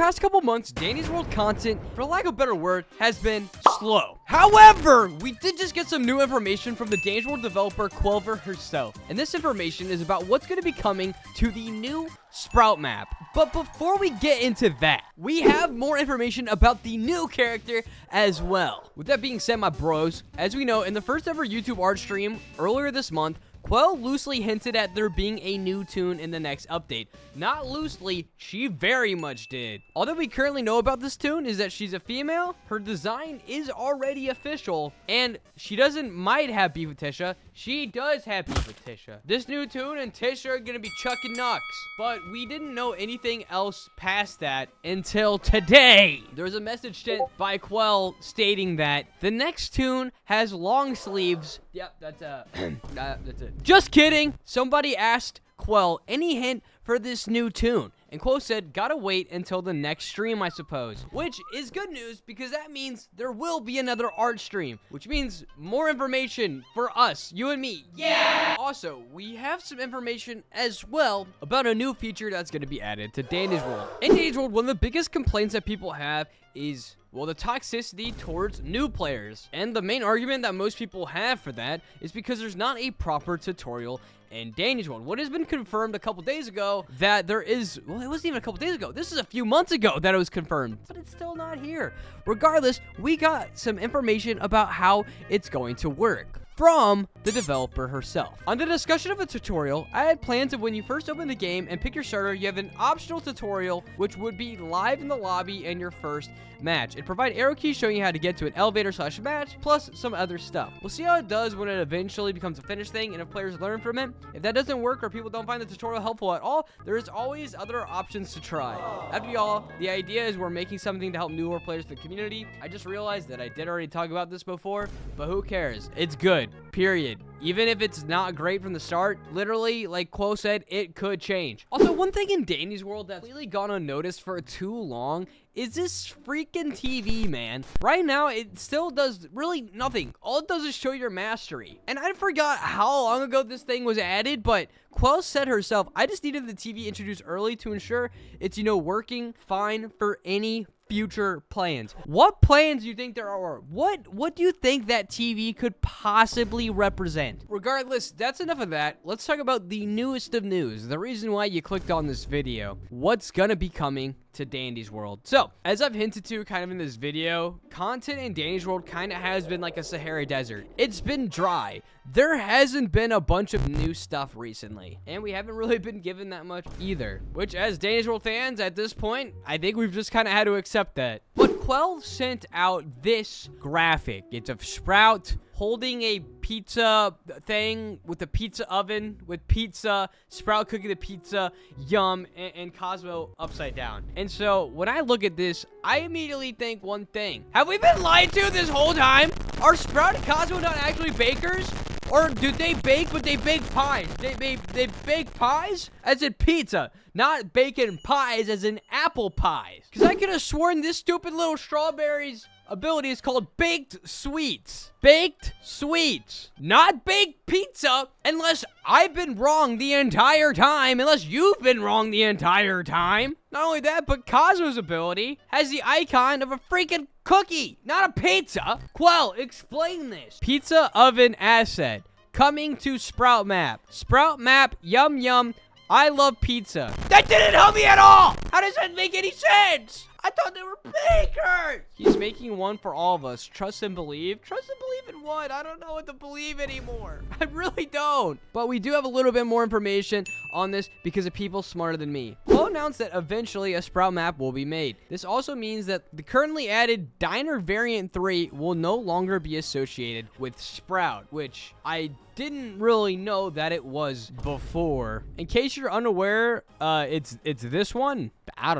past couple months, Danny's World content, for lack of a better word, has been slow. However, we did just get some new information from the Danny's World developer, Quelver herself. And this information is about what's going to be coming to the new Sprout map. But before we get into that, we have more information about the new character as well. With that being said, my bros, as we know, in the first ever YouTube art stream earlier this month, Quell loosely hinted at there being a new toon in the next update. Not loosely, she very much did. All that we currently know about this toon is that she's a female, her design is already official, and she might have beef with Tisha. She does have beef with Tisha. This new toon and Tisha are gonna be chucking knocks, but we didn't know anything else past that until today. There was a message sent by Quell stating that the next toon has long sleeves. Yep, that's it. Just kidding. Somebody asked Quell any hint for this new toon, and Quell said, gotta wait until the next stream, I suppose. Which is good news, because that means there will be another art stream, which means more information for us, you and me. Yeah! Also, we have some information as well about a new feature that's gonna be added to Danny's World. In Danny's World, one of the biggest complaints that people have is, well, the toxicity towards new players. And the main argument that most people have for that is because there's not a proper tutorial in Danny's World. What has been confirmed a couple days ago that there is, well, it wasn't even a couple days ago. This is a few months ago that it was confirmed, but it's still not here. Regardless, we got some information about how it's going to work from the developer herself. On the discussion of a tutorial, I had plans of when you first open the game and pick your starter, you have an optional tutorial which would be live in the lobby in your first match. It provides arrow keys showing you how to get to an elevator/match, plus some other stuff. We'll see how it does when it eventually becomes a finished thing and if players learn from it. If that doesn't work or people don't find the tutorial helpful at all, there is always other options to try. After all, the idea is we're making something to help newer players in the community. I just realized that I did already talk about this before, but who cares? It's good. Period. Even if it's not great from the start, literally, like Quo said, it could change. Also, one thing in Danny's World that's really gone unnoticed for too long is this freaking TV, man. Right now, it still does really nothing. All it does is show your mastery. And I forgot how long ago this thing was added, but Quell said herself, I just needed the TV introduced early to ensure it's, working fine for any future plans. What plans do you think there are? What do you think that TV could possibly represent? Regardless, that's enough of that. Let's talk about the newest of news. The reason why you clicked on this video. What's gonna be coming to Danny's World? So, as I've hinted to kind of in this video, content in Danny's World kind of has been like a Sahara desert. It's been dry. There hasn't been a bunch of new stuff recently, and we haven't really been given that much either, which as Danny's World fans at this point, I think we've just kind of had to accept that. But Quell sent out this graphic. It's of Sprout holding a pizza thing with a pizza oven with pizza, Sprout cooking the pizza, yum, and Cosmo upside down. And so when I look at this, I immediately think one thing. Have we been lied to this whole time? Are Sprout and Cosmo not actually bakers? Or do they bake, but they bake pies? They bake pies as in pizza, not bacon pies as in apple pies. Because I could have sworn this stupid little strawberry's ability is called baked sweets. Baked sweets, not baked pizza, unless I've been wrong the entire time, unless you've been wrong the entire time. Not only that, but Cosmo's ability has the icon of a freaking cookie, not a pizza. Quell, explain this. Pizza oven asset coming to Sprout map. Sprout map, yum yum. I love pizza. That didn't help me at all. How does that make any sense? I thought they were bakers. He's making one for all of us. Trust and believe. Trust and believe in what? I don't know what to believe anymore. I really don't. But we do have a little bit more information on this because of people smarter than me. We'll announce that eventually a Sprout map will be made. This also means that the currently added Diner Variant 3 will no longer be associated with Sprout, which I didn't really know that it was before. In case you're unaware, it's this one. I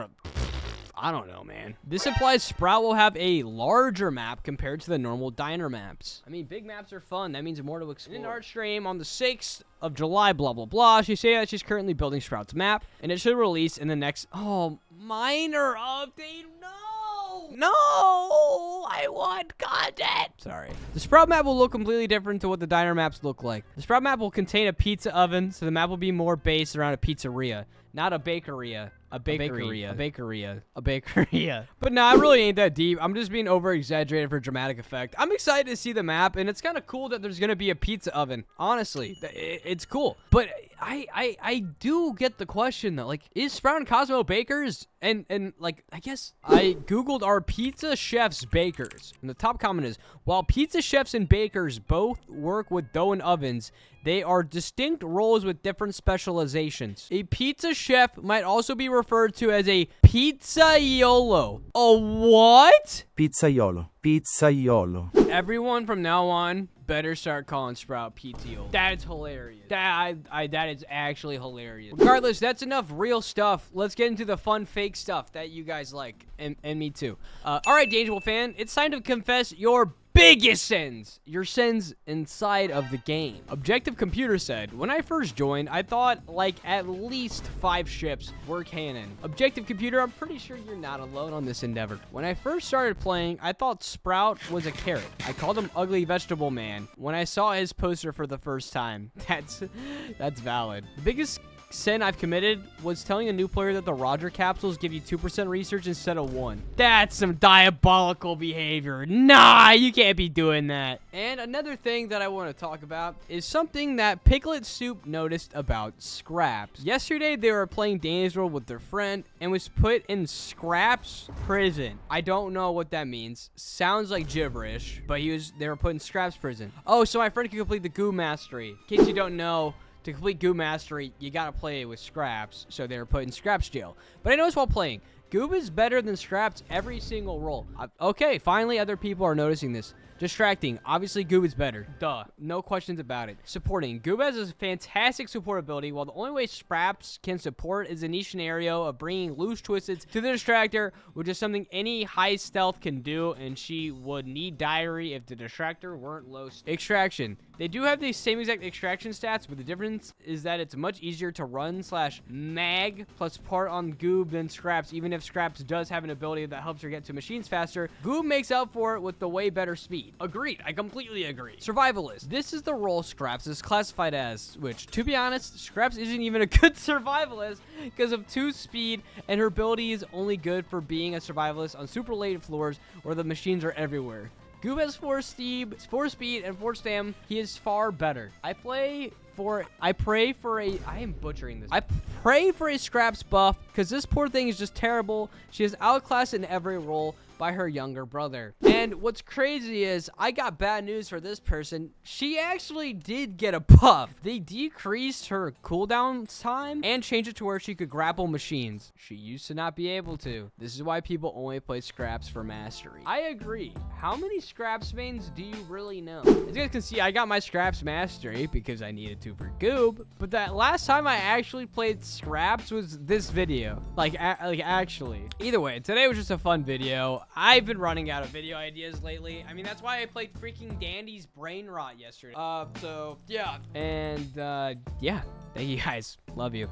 don't know, man. This implies Sprout will have a larger map compared to the normal diner maps. I mean, big maps are fun. That means more to explore. In an art stream on the 6th of July, blah, blah, blah, she said that she's currently building Sprout's map, and it should release in the next... Oh, minor update. No, I want content. Sorry. The Sprout map will look completely different to what the diner maps look like. The Sprout map will contain a pizza oven, so the map will be more based around a pizzeria, not a bakeria. A bakery. But nah, it really ain't that deep. I'm just being over exaggerated for dramatic effect. I'm excited to see the map, and it's kind of cool that there's gonna be a pizza oven. Honestly, it's cool. But I do get the question though, like, is Sprout and Cosmo bakers? And like, I guess I googled, are pizza chefs bakers? And the top comment is, while pizza chefs and bakers both work with dough and ovens, they are distinct roles with different specializations. A pizza chef might also be referred to as a pizzaiolo. A what? Pizzaiolo. Everyone from now on better start calling Sprout pizzaiolo. That's hilarious. That is actually hilarious. Regardless, that's enough real stuff. Let's get into the fun fake stuff that you guys like, and me too. All right, Dangerable fan, it's time to confess your biggest sins. Your sins inside of the game. Objective Computer said, when I first joined, I thought like at least 5 ships were canon. Objective Computer, I'm pretty sure you're not alone on this endeavor. When I first started playing, I thought Sprout was a carrot. I called him Ugly Vegetable Man when I saw his poster for the first time. That's valid. The biggest sin I've committed was telling a new player that the Roger capsules give you 2% research instead of 1. That's some diabolical behavior. Nah, you can't be doing that. And another thing that I want to talk about is something that Piglet Soup noticed about Scraps. Yesterday, they were playing Danny's World with their friend and was put in Scraps prison. I don't know what that means. Sounds like gibberish, but they were put in Scraps prison. Oh, so my friend can complete the Goo Mastery. In case you don't know, to complete Goo Mastery, you gotta play with Scraps, so they were put in Scraps jail. But I noticed while playing, Goob is better than Scraps every single roll. Okay, finally other people are noticing this. Distracting. Obviously, Goob is better. Duh. No questions about it. Supporting. Goob has a fantastic support ability, while the only way Scraps can support is a niche scenario of bringing loose twisted to the distractor, which is something any high stealth can do, and she would need diary if the distractor weren't low. Extraction. They do have the same exact extraction stats, but the difference is that it's much easier to run / mag plus part on Goob than Scraps. Even if Scraps does have an ability that helps her get to machines faster, Goob makes up for it with the way better speed. Agreed. I completely agree. Survivalist. This is the role Scraps is classified as, which, to be honest, Scraps isn't even a good survivalist because of 2 speed, and her ability is only good for being a survivalist on super late floors where the machines are everywhere. Goob has 4 speed, and 4 stam. He is far better. I pray for a Scraps buff because this poor thing is just terrible. She is outclassed in every role by her younger brother. And what's crazy is I got bad news for this person. She actually did get a buff. They decreased her cooldown time and changed it to where she could grapple machines. She used to not be able to. This is why people only play Scraps for mastery. I agree. How many Scraps mains do you really know? As you guys can see, I got my Scraps mastery because I needed to for Goob, but that last time I actually played Scraps was this video. Like actually. Either way, today was just a fun video. I've been running out of video ideas lately. I mean, that's why I played freaking Dandy's Brainrot yesterday. So, yeah. And, yeah. Thank you guys. Love you.